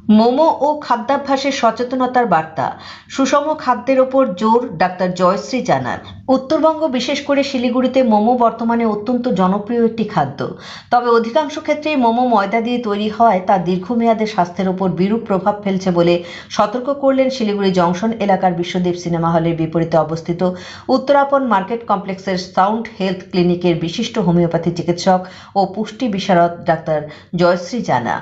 মোমো ও খাদ্যাভ্যাসের সচেতনতার বার্তা, সুষম খাদ্যের ওপর জোর ডাক্তার জয়শ্রী জানান। উত্তরবঙ্গ, বিশেষ করে শিলিগুড়িতে মোমো বর্তমানে অত্যন্ত জনপ্রিয় একটি খাদ্য। তবে অধিকাংশ ক্ষেত্রেই মোমো ময়দা দিয়ে তৈরি হয়, তা দীর্ঘমেয়াদে স্বাস্থ্যের ওপর বিরূপ প্রভাব ফেলছে বলে সতর্ক করলেন শিলিগুড়ি জংশন এলাকার বিশ্বদ্বীপ সিনেমা হলের বিপরীতে অবস্থিত উত্তরাপন মার্কেট কমপ্লেক্সের সাউন্ড হেলথ ক্লিনিকের বিশিষ্ট হোমিওপ্যাথি চিকিৎসক ও পুষ্টি বিশারদ ডাক্তার জয়শ্রী জানা।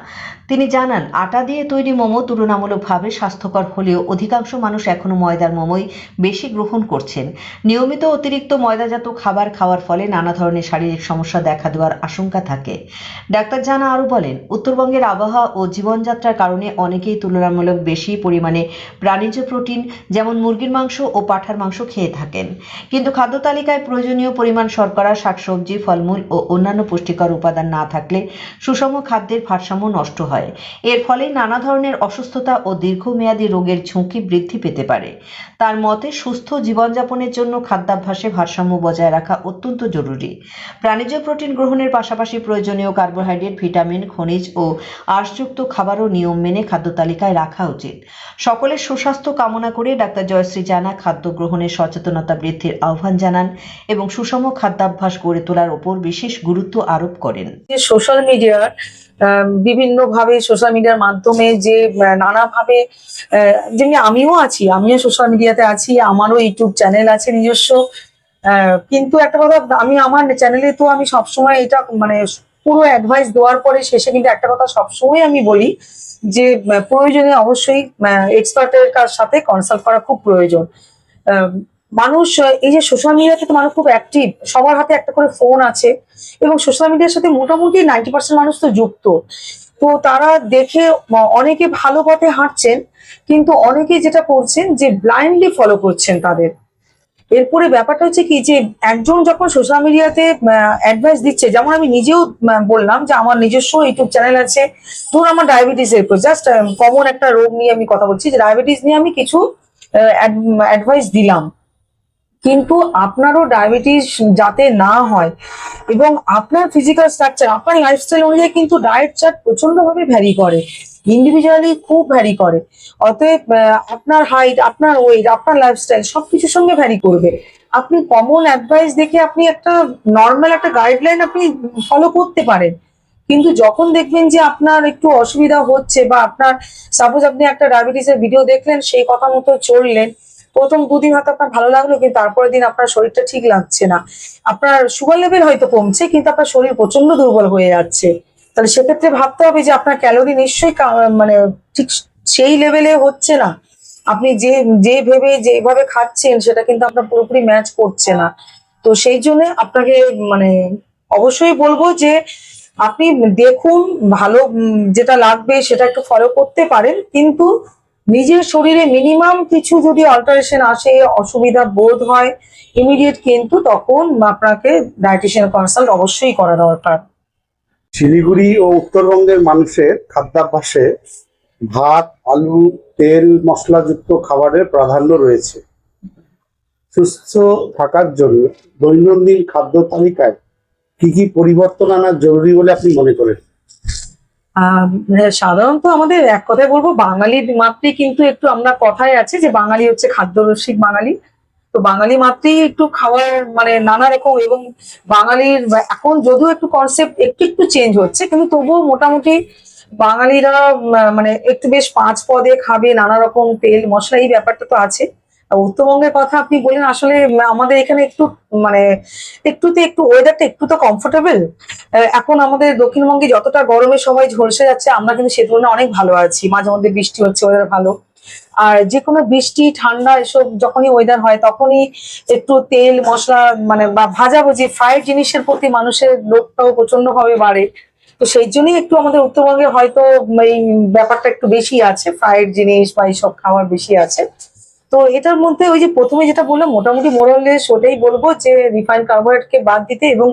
তিনি জানান, আটা দিয়ে তৈরি মোমো তুলনামূলকভাবে স্বাস্থ্যকর হলেও অধিকাংশ মানুষ এখনো ময়দার মোমোই বেশি গ্রহণ করছেন। নিয়মিত অতিরিক্ত ময়দাজাত খাবার খাওয়ার ফলে নানা ধরনের শারীরিক সমস্যা দেখা দেওয়ার আশঙ্কা থাকে। ডাক্তার জানা আরও বলেন, উত্তরবঙ্গের আবহাওয়া ও জীবনযাত্রার কারণে অনেকেই তুলনামূলক বেশি পরিমাণে প্রাণীজ প্রোটিন যেমন মুরগির মাংস ও পাঁঠার মাংস খেয়ে থাকেন, কিন্তু খাদ্য তালিকায় প্রয়োজনীয় পরিমাণ শর্করা, শাকসবজি, ফলমূল ও অন্যান্য পুষ্টিকর উপাদান না থাকলে সুষম খাদ্যের ভারসাম্য নষ্ট হয়। এর ফলে নানা ধরনের অসুস্থতা ও দীর্ঘমেয়াদী রোগের ঝুঁকি বৃদ্ধি পেতে পারে। তার মতে, সুস্থ জীবনযাপনের জন্য খাদ্যাভ্যাসে ভারসাম্য বজায় রাখা অত্যন্ত জরুরি। প্রাণীজ প্রোটিন গ্রহণের পাশাপাশি প্রয়োজনীয় কার্বোহাইড্রেট, ভিটামিন, খনিজ ও আঁশযুক্ত খাবারও নিয়ম মেনে খাদ্য তালিকায় রাখা উচিত। সকলের সুস্বাস্থ্য কামনা করে ডাক্তার জয়শ্রী জানা খাদ্য গ্রহণের সচেতনতা বৃদ্ধির আহ্বান জানান এবং সুষম খাদ্যাভ্যাস গড়ে তোলার উপর বিশেষ গুরুত্ব আরোপ করেন। সোশ্যাল মিডিয়ার বিভিন্ন ভাবে সোশ্যাল মিডিয়ার মাধ্যমে যে নানাভাবে যেমনি আমিও সোশ্যাল মিডিয়াতে আছি, আমারও ইউটিউব চ্যানেল আছে নিজস্ব। কিন্তু একটা কথা, আমি আমার চ্যানেলে তো আমি সবসময় এটা মানে পুরো অ্যাডভাইস দেওয়ার পরে শেষে কিন্তু একটা কথা সবসময় আমি বলি যে প্রয়োজনে অবশ্যই এক্সপার্টের সাথে কনসাল্ট করা খুব প্রয়োজন। মানুষ এই যে সোশ্যাল মিডিয়াতে তো মানুষ খুব অ্যাক্টিভ, সবার হাতে একটা করে ফোন আছে এবং সোশ্যাল মিডিয়ার সাথে মোটামুটি 90% মানুষ তো যুক্ত। তো তারা দেখে অনেকে ভালো পথে হাঁটছেন, কিন্তু অনেকে যেটা করছেন যে ব্লাইন্ডলি ফলো করছেন তাদের। এরপরে ব্যাপারটা হচ্ছে কি, যে একজন যখন সোশ্যাল মিডিয়াতে অ্যাডভাইস দিচ্ছে, যেমন আমি নিজেও বললাম যে আমার নিজস্ব ইউটিউব চ্যানেল আছে। ধরুন আমার ডায়াবেটিস এর উপর জাস্ট কমন একটা রোগ নিয়ে আমি কথা বলছি, যে ডায়াবেটিস নিয়ে আমি কিছু অ্যাডভাইস দিলাম। কিন্তু আপনারও ডায়াবেটিস যাতে না হয় এবং আপনার ফিজিক্যাল স্ট্রাকচার, আপনার লাইফস্টাইল অনুযায়ী কিন্তু ডায়েট চার্ট প্রচন্ড ভাবে ভ্যারি করে, ইন্ডিভিজুয়ালি খুব ভ্যারি করে। অতএব আপনার হাইট, আপনার ওয়েট, আপনার লাইফস্টাইল সবকিছুর সঙ্গে ভ্যারি করবে। আপনি কমন অ্যাডভাইস দেখে আপনি একটা নর্মাল একটা গাইডলাইন আপনি ফলো করতে পারেন, কিন্তু যখন দেখবেন যে আপনার একটু অসুবিধা হচ্ছে বা আপনার সাপোজ আপনি একটা ডায়াবেটিসের ভিডিও দেখলেন, সেই কথা মতো চললেন, প্রথম দুদিন হয়তো আপনার ভালো লাগলো, কিন্তু তারপরের দিন আপনার শরীরটা ঠিক লাগছে না, আপনার সুগার লেভেল হয়তো কমছে কিন্তু আপনার শরীর প্রচন্ড দুর্বল হয়ে যাচ্ছে, তাহলে সেক্ষেত্রে ভাবতে হবে যে আপনার ক্যালোরি নিশ্চয়ই মানে ঠিক সেই লেভেলে হচ্ছে না। আপনি যেভাবে খাচ্ছেন সেটা কিন্তু আপনার পুরোপুরি ম্যাচ করছে না। তো সেই জন্য আপনাকে মানে অবশ্যই বলবো যে আপনি দেখুন, ভালো যেটা লাগবে সেটা একটু ফলো করতে পারেন, কিন্তু নিজের শরীরে মিনিমাম কিছু যদি অল্টারেশন আসে, অসুবিধা বোধ হয় ইমিডিয়েট, কিন্তু তখন আপনাকে ডায়েটিশিয়ান কনসাল্ট অবশ্যই করা দরকার। শিলিগুড়ি ও উত্তরবঙ্গের মানুষের খাদ্যাভ্যাসে ভাত, আলু, তেল, মশলাযুক্ত খাবারের প্রাধান্য রয়েছে। সুস্থ থাকার জন্য দৈনন্দিন খাদ্য তালিকায় কি কি পরিবর্তন আনা জরুরি বলে আপনি মনে করেন? সাধারণত আমাদের এক কথায় বলবো, বাঙালি মাত্রই কিন্তু একটু, আমরা কথায় আছে যে বাঙালি হচ্ছে খাদ্যরসিক বাঙালি। তো বাঙালি মাত্রই একটু খাওয়ার মানে নানা রকম, এবং বাঙালির এখন যদিও একটু কনসেপ্ট একটু একটু চেঞ্জ হচ্ছে, কিন্তু তবুও মোটামুটি বাঙালিরা মানে একটু বেশ পাঁচ পদে খাবে, নানা রকম তেল মশলা, এই ব্যাপারটা তো আছে। আর উত্তরবঙ্গের কথা আপনি বলেন, আসলে আমাদের এখানে একটু মানে একটু ওয়েদারটা একটু তো কমফোর্টেবল। এখন আমাদের দক্ষিণবঙ্গে যতটা গরমে সবাই ঝলসে যাচ্ছে, আমরা কিন্তু সে তুলনায় অনেক ভালো আছি, মাঝে মধ্যে বৃষ্টি হচ্ছে, ওয়েদার ভালো। আর যে কোনো বৃষ্টি ঠান্ডা এসব যখনই ওয়েদার হয়, তখনই একটু তেল মশলা মানে বা ভাজাভুজি ফ্রাইড জিনিসের প্রতি মানুষের লোভটাও প্রচন্ড ভাবে বাড়ে। তো সেই জন্যই একটু আমাদের উত্তরবঙ্গে হয়তো এই ব্যাপারটা একটু বেশি আছে, ফ্রাইড জিনিস বা এইসব খাবার বেশি আছে। তো এটার মধ্যে ওই যে প্রথমে যেটা বললাম, মোটামুটি মোরাললেস ওটাই বলবো যে রিফাইন্ড কার্বোহাইড্রেটকে বাদ দিতে। এবং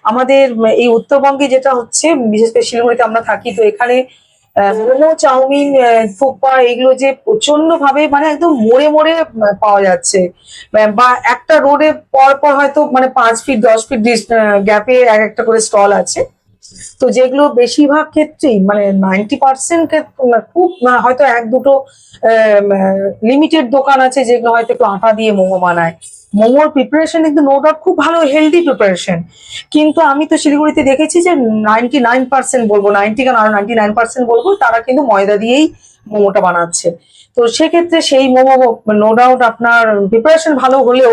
আমাদের এই উত্তরবঙ্গে যেটা হচ্ছে, বিশেষ করে শিলিগুড়িতে আমরা থাকি, তো এখানে মোমো, চাউমিন, থুকপা এগুলো যে প্রচন্ড ভাবে মানে একদম মোড়ে মোড়ে পাওয়া যাচ্ছে, বা একটা রোডে পর পর হয়তো মানে 5 ফিট 10 ফিট গ্যাপে এক একটা করে স্টল আছে। তো যেগুলো বেশিরভাগ ক্ষেত্রেই মানে 90% খুব হয়তো এক দুটো লিমিটেড দোকান আছে যেগুলো হয়তো একটু আটা দিয়ে মোমো বানায়। মোমোর প্রিপারেশন কিন্তু নো ডাউট খুব ভালো হেলদি প্রিপারেশন, কিন্তু আমি তো শিলিগুড়িতে দেখেছি যে 99% বলবো, 90 কেন আরো 99% বলবো, তারা কিন্তু ময়দা দিয়েই মোমোটা বানাচ্ছে। তো সেক্ষেত্রে সেই মোমো নো ডাউট আপনার প্রিপারেশন ভালো হলেও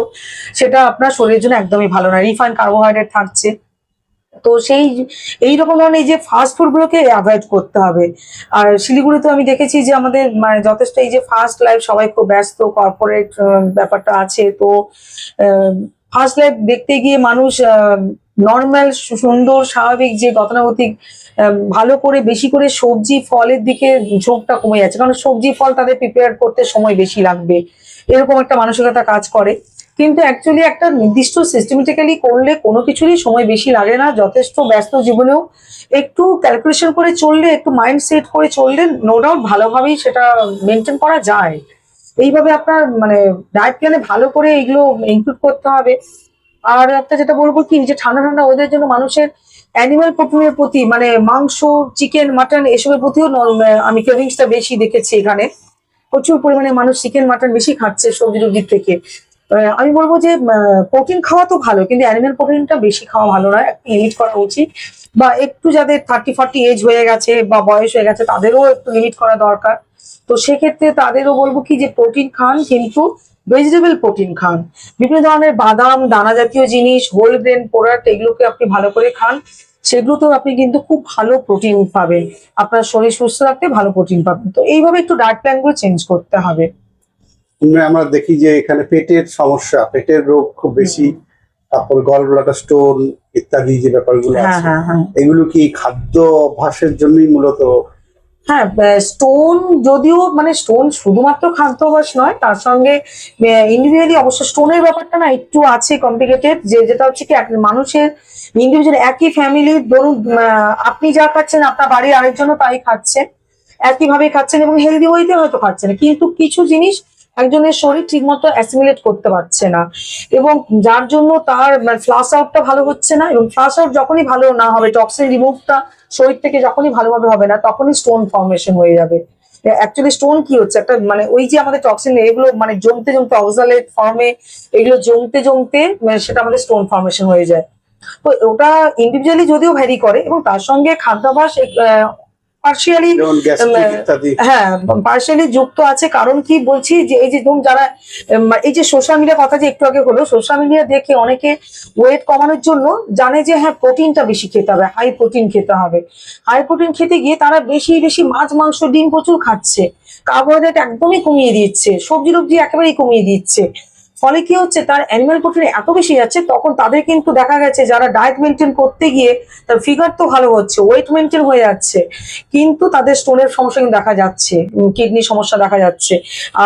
সেটা আপনার শরীরের জন্য একদমই ভালো না, রিফাইন্ড কার্বোহাইড্রেট থাকছে। তো সেই এইরকম ধরনের এই যে ফাস্ট ফুড গুলোকে অ্যাভয়েড করতে হবে। আর শিলিগুড়িতে আমি দেখেছি যে আমাদের মানে যথেষ্ট এই যে ফাস্ট লাইফ, সবাই খুব ব্যস্ত, কর্পোরেট ব্যাপারটা আছে। তো ফাস্ট লাইফ দেখতে গিয়ে মানুষ নর্মাল সুন্দর স্বাভাবিক যে গতানুগতিক ভালো করে বেশি করে সবজি ফলের দিকে ঝোঁকটা কমে যাচ্ছে, কারণ সবজি ফল তাদের প্রিপেয়ার করতে সময় বেশি লাগবে, এরকম একটা মানসিকতা কাজ করে। কিন্তু অ্যাকচুয়ালি একটা নির্দিষ্ট সিস্টেমেটিক্যালি করলে কোনো কিছুরই সময় বেশি লাগে না। যথেষ্ট ব্যস্ত জীবনেও একটু ক্যালকুলেশন করে চললে, একটু মাইন্ড সেট করে চললে নো ডাউট ভালোভাবেই সেটা মেনটেন করা যায়। এইভাবে আপনার মানে ডায়েট প্ল্যানে ভালো করে এগুলো ইনক্লুড করতে হবে। আর একটা যেটা বলবো কি, যে ঠান্ডা ঠান্ডা ওদের জন্য মানুষের অ্যানিমাল প্রোটিনের প্রতি মানে মাংস, চিকেন, মাটন এসবের প্রতিও আমি ক্রেভিংসটা বেশি দেখেছি এখানে। প্রচুর পরিমাণে মানুষ চিকেন মাটন বেশি খাচ্ছে সবজি টবজির থেকে। আমি বলবো যে প্রোটিন খাওয়া তো ভালো, কিন্তু অ্যানিমাল প্রোটিনটা বেশি খাওয়া ভালো নয়, একটু লিমিট করা উচিত। বা একটু যাদের 30-40 এজ হয়ে গেছে বা বয়স হয়ে গেছে তাদেরও একটু লিমিট করা দরকার। তো সেক্ষেত্রে তাদেরও বলবো কি যে প্রোটিন খান, কিন্তু ভেজিটেবল প্রোটিন খান। বিভিন্ন ধরনের বাদাম, দানা জাতীয় জিনিস, হোল গ্রেন প্রোডাক্ট, এগুলোকে আপনি ভালো করে খান। সেগুলোতেও আপনি কিন্তু খুব ভালো প্রোটিন পাবেন, আপনার শরীর সুস্থ রাখতে ভালো প্রোটিন পাবেন। তো এইভাবে একটু ডায়েট প্ল্যান গুলো চেঞ্জ করতে হবে। আমরা দেখি যে এখানে পেটের সমস্যা, পেটের রোগ খুব বেশি, তারপর গল ব্লাডার স্টোন ইত্যাদি যে ব্যাপারগুলো হ্যাঁ আছে, হ্যাঁ হ্যাঁ এগুলো কি খাদ্য অভ্যাসের জন্যই মূলত? হ্যাঁ, স্টোন যদিও মানে স্টোন শুধুমাত্র খাদ্যাভ্যাস নয়, তার সঙ্গে ইন্ডিভিজুয়ালি অবশ্য স্টোনের ব্যাপারটা না একটু আছে কমপ্লিকেটেড, যেটা হচ্ছে কি মানুষের ইন্ডিভিজুয়াল একই ফ্যামিলির ধরুন আপনি যা খাচ্ছেন আপনার বাড়ির আরেকজনও তাই খাচ্ছে, একইভাবে খাচ্ছেন এবং হেলদি ওয়েতে হয়তো খাচ্ছেন, কিন্তু কিছু জিনিস একজনের শরীর ঠিক মতো অ্যাসিমিলেট করতে পারছে না, এবং যার জন্য তার ফ্লাশ আউটটা ভালো হচ্ছে না। এবং ফ্লাশ আউট যখনই ভালো না হবে, টক্সিন রিমুভটা শরীর থেকে যখনই ভালোভাবে হবে না, তখনই স্টোন ফর্মেশন হয়ে যাবে। অ্যাকচুয়ালি স্টোন কি হচ্ছে, একটা মানে ওই যে আমাদের টক্সিন এগুলো মানে জমতে জমতে অক্সালেট ফর্মে এগুলো জমতে জমতে সেটা আমাদের স্টোন ফর্মেশন হয়ে যায়। তো ওটা ইন্ডিভিজুয়ালি যদিও ভ্যারি করে, এবং তার সঙ্গে খাদ্যাভ্যাস পার্শিয়ালি যেমন গ্যাস্ট্রিক ইত্যাদি। হ্যাঁ পার্শিয়ালি যুক্ত আছে। কারণ কি বলছি, যে এই যে ধরুন যারা এই যে সোশ্যাল মিডিয়া কথা যে একটু আগে হলো, সোশ্যাল মিডিয়া দেখে অনেকে ওয়েট কমানোর জন্য জানে যে হ্যাঁ প্রোটিনটা বেশি খেতে হবে, হাই প্রোটিন খেতে হবে। হাই প্রোটিন খেতে গিয়ে তারা বেশি বেশি মাছ, মাংস, ডিম প্রচুর খাচ্ছে, কার্বোহাইড্রেট একদমই কমিয়ে দিচ্ছে, সবজি টবজি একেবারেই কমিয়ে দিচ্ছে। ফলে কি হচ্ছে, তার অ্যানিমাল প্রোটিন এত বেশি যাচ্ছে, তখন তাদের কিন্তু দেখা গেছে যারা ডায়েট মেনটেন করতে গিয়ে তার ফিগার তো ভালো হচ্ছে, ওয়েট মেনটেন হয়ে যাচ্ছে, কিন্তু তাদের স্টোনের সমস্যা কিন্তু দেখা যাচ্ছে, কিডনি সমস্যা দেখা যাচ্ছে,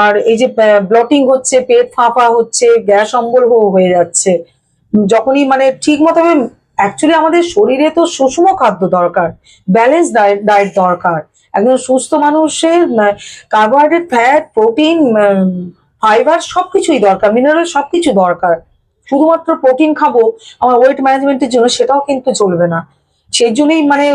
আর এই যে ব্লটিং হচ্ছে, পেট ফাঁপা হচ্ছে, গ্যাস অম্বল হয়ে যাচ্ছে। যখনই মানে ঠিক মতো অ্যাকচুয়ালি আমাদের শরীরে তো সুষম খাদ্য দরকার, ব্যালেন্স ডায়েট দরকার। একজন সুস্থ মানুষের কার্বোহাইড্রেট, ফ্যাট, প্রোটিন, ফাইবার সবকিছুই দরকার, মিনারেল সবকিছু দরকার। শুধুমাত্র প্রোটিন খাবো আমার ওয়েট ম্যানেজমেন্টের জন্য, সেটাও কিন্তু চলবে না। সেই জন্যই মানে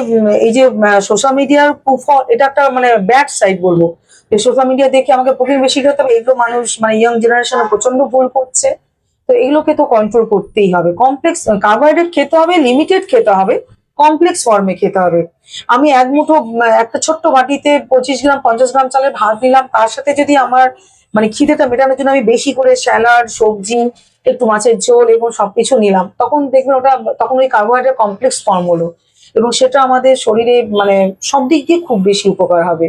এই যে সোশ্যাল মিডিয়ার কুফল, এটা একটা মানে ব্যাড সাইড বলবো, যে সোশ্যাল মিডিয়া দেখে আমাকে প্রোটিন বেশি খেতে হবে, এগুলো মানুষ মানে ইয়ং জেনারেশনে প্রচন্ড ভুল করছে। তো এগুলোকে তো কন্ট্রোল করতেই হবে। কমপ্লেক্স কার্বোহাইড্রেট খেতে হবে, লিমিটেড খেতে হবে, কমপ্লেক্স ফর্মে খেতে হবে। আমি এক মুঠো একটা ছোট্ট বাটিতে 25 গ্রাম 50 গ্রাম চালের ভাত নিলাম, তার সাথে যদি আমার মানে খিদেটা মেটানোর জন্য আমি বেশি করে স্যালাড, সবজি, একটু মাছের ঝোল এবং সবকিছু নিলাম, তখন দেখবেন ওটা তখন ওই কার্বোহাইড্রেট কমপ্লেক্স ফর্ম হলো, এবং সেটা আমাদের শরীরে মানে সব দিক দিয়ে খুব বেশি উপকার হবে।